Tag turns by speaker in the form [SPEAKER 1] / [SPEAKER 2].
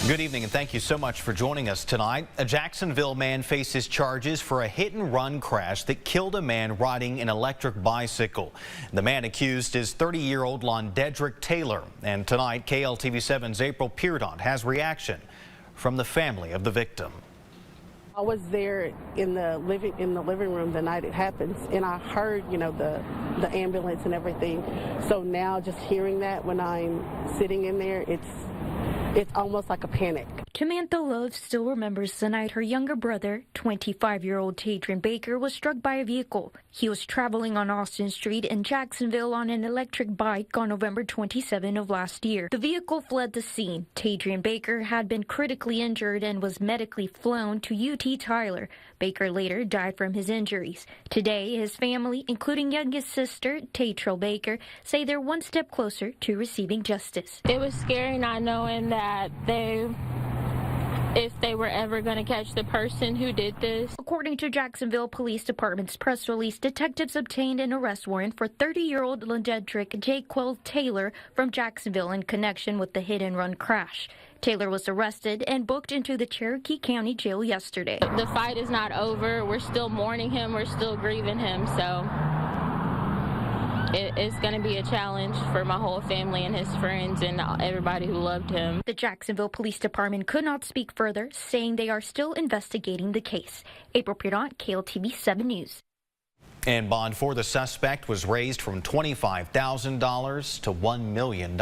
[SPEAKER 1] Good evening and thank you so much for joining us tonight. A Jacksonville man faces charges for a hit-and-run crash that killed a man riding an electric bicycle. The man accused is 30-year-old Londedrick Taylor. And tonight, KLTV7's April Peardon has reaction from the family of the victim.
[SPEAKER 2] I was there in the living room the night it happened, and I heard, the ambulance and everything. So now just hearing that when I'm sitting in there, it's almost like a panic.
[SPEAKER 3] Samantha Love still remembers the night her younger brother, 25-year-old Jaydrian Baker, was struck by a vehicle. He was traveling on Austin Street in Jacksonville on an electric bike on November 27 of last year. The vehicle fled the scene. Jaydrian Baker had been critically injured and was medically flown to UT Tyler. Baker later died from his injuries. Today, his family, including youngest sister, Tatrell Baker, say they're one step closer to receiving justice.
[SPEAKER 4] It was scary not knowing that if they were ever going to catch the person who did this.
[SPEAKER 3] According to Jacksonville Police Department's press release, detectives obtained an arrest warrant for 30-year-old Londedrick Jaquel Taylor from Jacksonville in connection with the hit-and-run crash. Taylor was arrested and booked into the Cherokee County Jail yesterday.
[SPEAKER 4] The fight is not over. We're still mourning him. We're still grieving him. So it's going to be a challenge for my whole family and his friends and everybody who loved him.
[SPEAKER 3] The Jacksonville Police Department could not speak further, saying they are still investigating the case. April Peardon, KLTV 7 News.
[SPEAKER 1] And bond for the suspect was raised from $25,000 to $1 million.